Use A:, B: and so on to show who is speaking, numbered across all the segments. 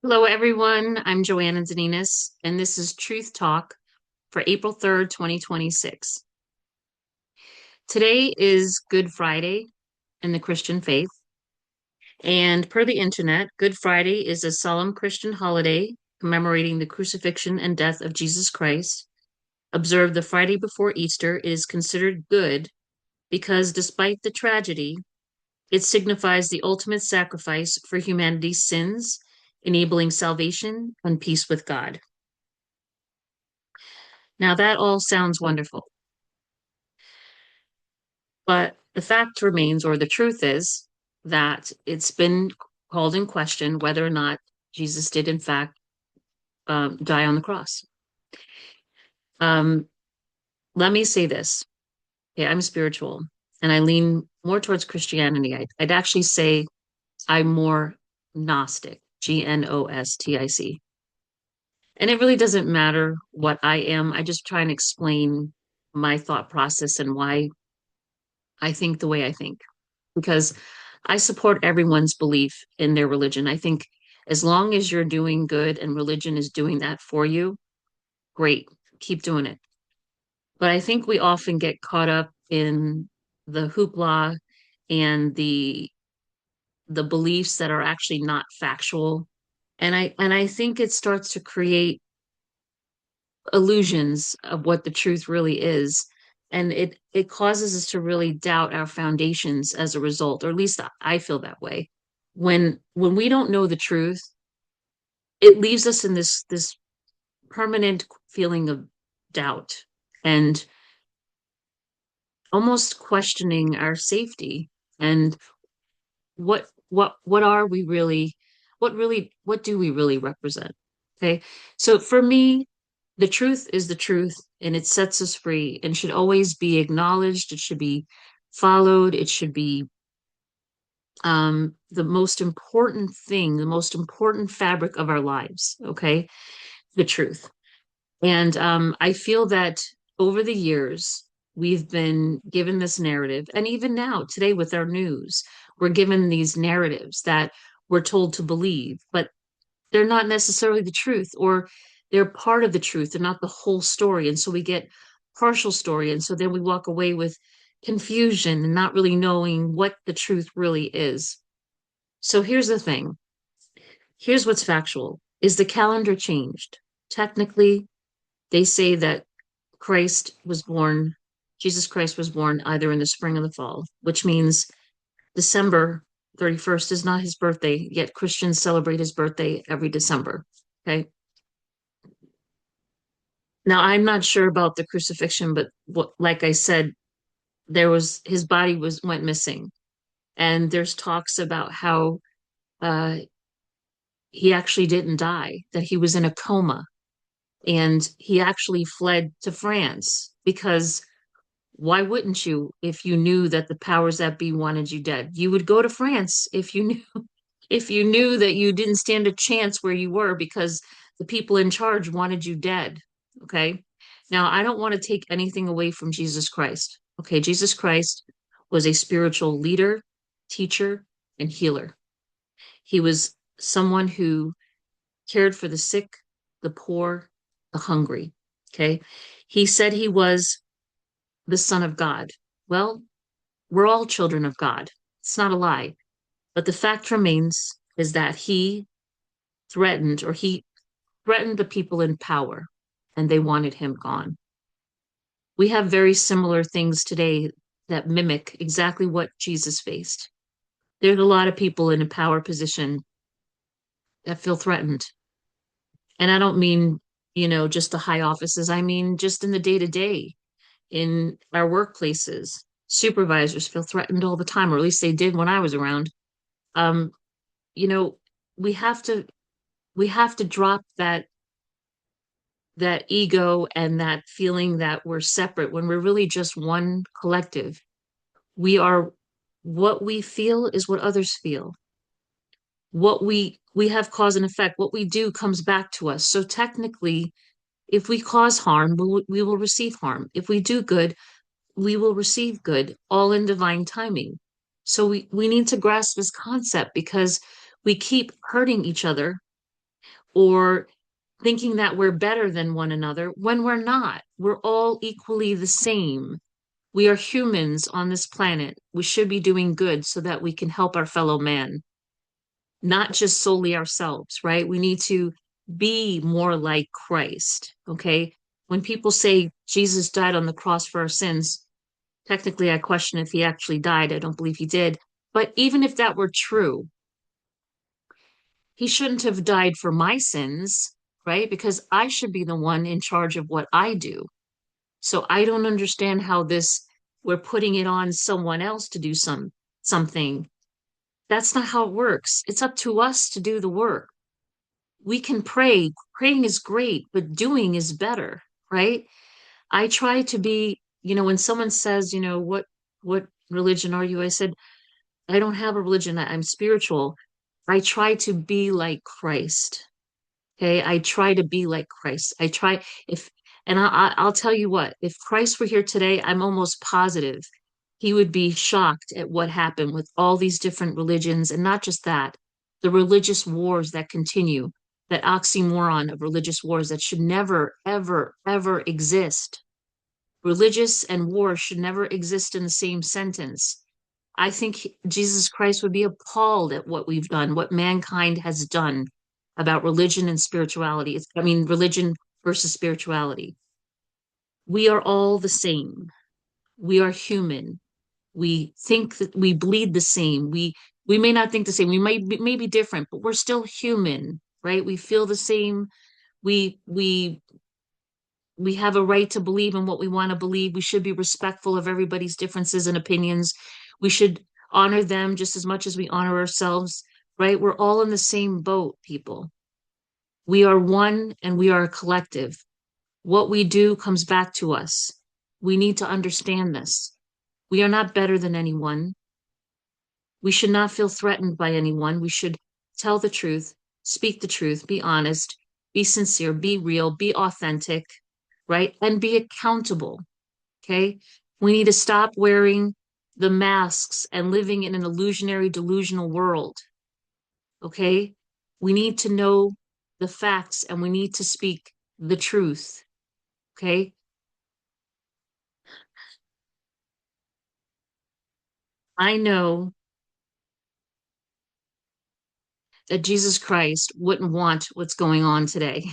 A: Hello, everyone. I'm Joanna and Ninis, and this is Truth Talk for April 3rd, 2026. Today is Good Friday in the Christian faith, and per the internet, Good Friday is a solemn Christian holiday commemorating the crucifixion and death of Jesus Christ. Observed the Friday before Easter, it is considered good because despite the tragedy, it signifies the ultimate sacrifice for humanity's sins, enabling salvation and peace with God. Now, that all sounds wonderful, but the fact remains, or the truth is, that it's been called in question whether or not Jesus did, in fact, die on the cross. Um, Let me say this. Okay, I'm spiritual and I lean more towards Christianity. I'd actually say I'm more Gnostic, Gnostic. And it really doesn't matter what I am. I just try and explain my thought process and why I think the way I think. Because I support everyone's belief in their religion. I think as long as you're doing good and religion is doing that for you, great, keep doing it. But I think we often get caught up in the hoopla and the beliefs that are actually not factual. And I think it starts to create illusions of what the truth really is. And it causes us to really doubt our foundations as a result, or at least I feel that way. When we don't know the truth, it leaves us in this permanent feeling of doubt and almost questioning our safety and what are we really, what do we really represent? Okay. So for me, the truth is the truth and it sets us free and should always be acknowledged. It should be followed. It should be the most important thing, the most important fabric of our lives. Okay. The truth. And I feel that over the years, we've been given this narrative. And even now, today with our news, we're given these narratives that we're told to believe, but they're not necessarily the truth, or they're part of the truth. They're not the whole story. And so we get partial story. And so then we walk away with confusion and not really knowing what the truth really is. So here's the thing. Here's what's factual. Is the calendar changed? Technically, they say that Christ was born, Jesus Christ was born either in the spring or the fall, which means December 31st is not his birthday, yet Christians celebrate his birthday every December. Okay. Now, I'm not sure about the crucifixion, but like I said, his body went missing. And there's talks about how uh, he actually didn't die, that he was in a coma. And he actually fled to France because why wouldn't you if you knew that the powers that be wanted you dead? You would go to France if you knew that you didn't stand a chance where you were because the people in charge wanted you dead. Okay? Now, I don't want to take anything away from Jesus Christ. Okay, Jesus Christ was a spiritual leader, teacher, and healer. He was someone who cared for the sick, the poor, the hungry. Okay? He said he was the Son of God. Well, we're all children of God. It's not a lie. But the fact remains is that he threatened the people in power and they wanted him gone. We have very similar things today that mimic exactly what Jesus faced. There's a lot of people in a power position that feel threatened. And I don't mean, just the high offices. I mean, just in the day to day, in our workplaces, supervisors feel threatened all the time, or at least they did when I was around. Um, you know, we have to we have to drop that ego and that feeling that we're separate when we're really just one collective. We are what we feel is what others feel. What we have cause and effect. What we do comes back to us. So technically, if we cause harm, we will receive harm. If we do good, we will receive good, all in divine timing. So we need to grasp this concept because we keep hurting each other or thinking that we're better than one another when we're not. We're all equally the same. We are humans on this planet. We should be doing good so that we can help our fellow man, not just solely ourselves, right? We need to be more like Christ, okay? When people say Jesus died on the cross for our sins, technically I question if he actually died. I don't believe he did. But even if that were true, he shouldn't have died for my sins, right? Because I should be the one in charge of what I do. So I don't understand how this we're putting it on someone else to do something. That's not how it works. It's up to us to do the work. We can pray. Praying is great, but doing is better, right? I try to be, when someone says, what religion are you? I said, I don't have a religion. I'm spiritual. I try to be like Christ. Okay, I try to be like Christ. I try if, and I'll tell you what, if Christ were here today, I'm almost positive he would be shocked at what happened with all these different religions, and not just that, the religious wars that continue, that oxymoron of religious wars that should never, ever, ever exist. Religious and war should never exist in the same sentence. I think Jesus Christ would be appalled at what we've done, what mankind has done about religion and spirituality. I mean, religion versus spirituality. We are all the same. We are human. We think that we bleed the same. We may not think the same. We may be different, but we're still human, right? We feel the same. We we we have a right to believe in what we want to believe. We should be respectful of everybody's differences and opinions. We should honor them just as much as we honor ourselves, right? We're all in the same boat, people. We are one and we are a collective. What we do comes back to us. We need to understand this. We are not better than anyone. We should not feel threatened by anyone. We should tell the truth, speak the truth, be honest, be sincere, be real, be authentic, right? And be accountable. Okay. We need to stop wearing the masks and living in an illusionary, delusional world. Okay. We need to know the facts and we need to speak the truth. Okay. I know that Jesus Christ wouldn't want what's going on today.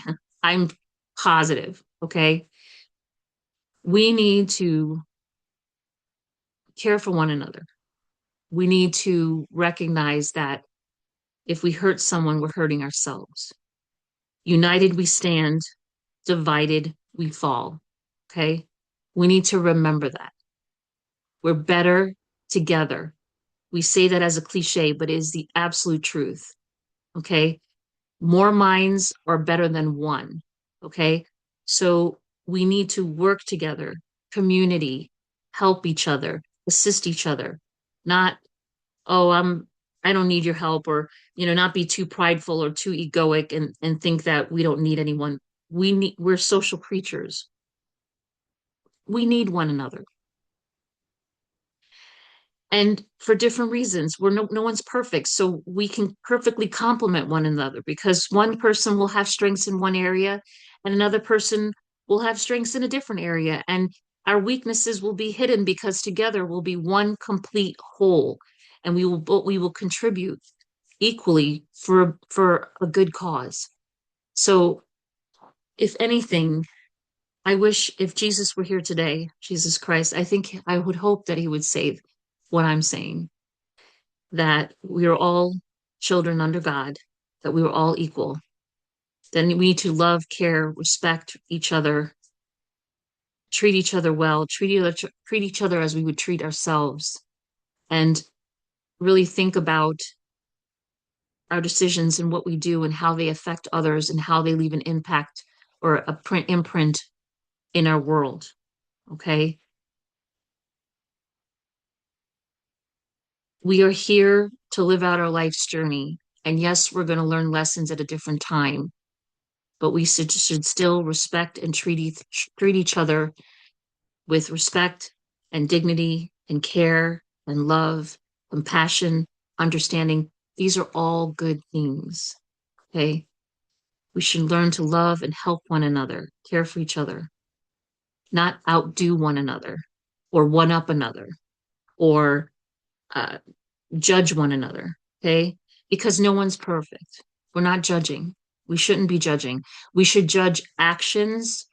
A: I'm positive. Okay. We need to care for one another. We need to recognize that if we hurt someone, we're hurting ourselves. United we stand, divided we fall. Okay. We need to remember that. We're better together. We say that as a cliche, but it is the absolute truth. Okay. More minds are better than one. Okay. So we need to work together, community, help each other, assist each other, not, oh, I don't need your help, or, not be too prideful or too egoic and think that we don't need anyone. We're social creatures. We need one another. And for different reasons. No one's perfect. So we can perfectly complement one another because one person will have strengths in one area and another person will have strengths in a different area. And our weaknesses will be hidden because together we'll be one complete whole. And we will contribute equally for a good cause. So if anything, I wish if Jesus were here today, Jesus Christ, I think I would hope that he would say what I'm saying, that we are all children under God, that we are all equal. Then we need to love, care, respect each other, treat each other well, treat each other as we would treat ourselves, and really think about our decisions and what we do and how they affect others and how they leave an impact or a print imprint in our world. Okay. We are here to live out our life's journey. And yes, we're going to learn lessons at a different time, but we should still respect and treat each other with respect and dignity and care and love, compassion, understanding. These are all good things. Okay. We should learn to love and help one another, care for each other, not outdo one another or one up another or uh, judge one another. Okay. Because no one's perfect. We're not judging. We shouldn't be judging. We should judge actions,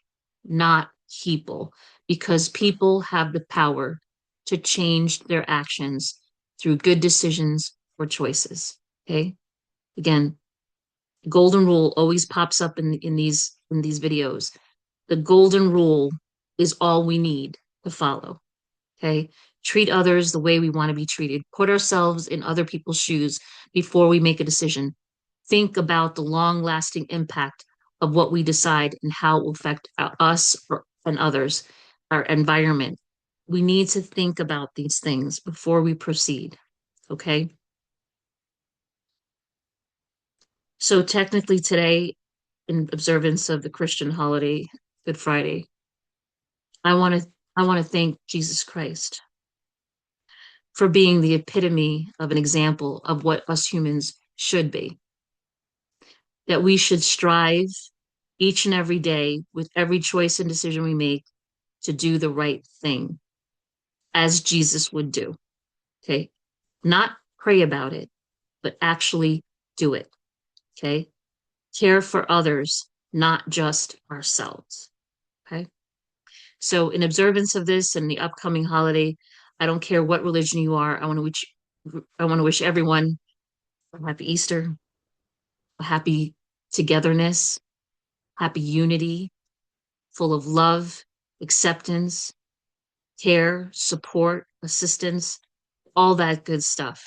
A: not people, because people have the power to change their actions through good decisions or choices. Okay. Again, golden rule always pops up in these videos. The golden rule is all we need to follow. Okay. Treat others the way we want to be treated. Put ourselves in other people's shoes before we make a decision. Think about the long lasting impact of what we decide and how it will affect us and others, our environment. We need to think about these things before we proceed. Okay. So technically today, in observance of the Christian holiday, Good Friday, I want to I want to thank Jesus Christ for being the epitome of an example of what us humans should be. That we should strive each and every day with every choice and decision we make to do the right thing as Jesus would do. Okay. Not pray about it, but actually do it. Okay. Care for others, not just ourselves. Okay. So, in observance of this and the upcoming holiday, I don't care what religion you are. I want to wish everyone a happy Easter, a happy togetherness, happy unity, full of love, acceptance, care, support, assistance, all that good stuff.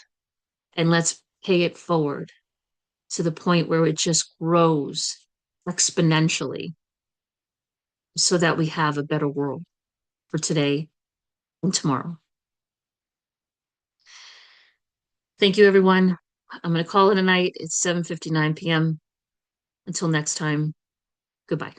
A: And let's pay it forward to the point where it just grows exponentially so that we have a better world for today and tomorrow. Thank you, everyone. I'm going to call it a night. It's 7:59 p.m. Until next time, goodbye.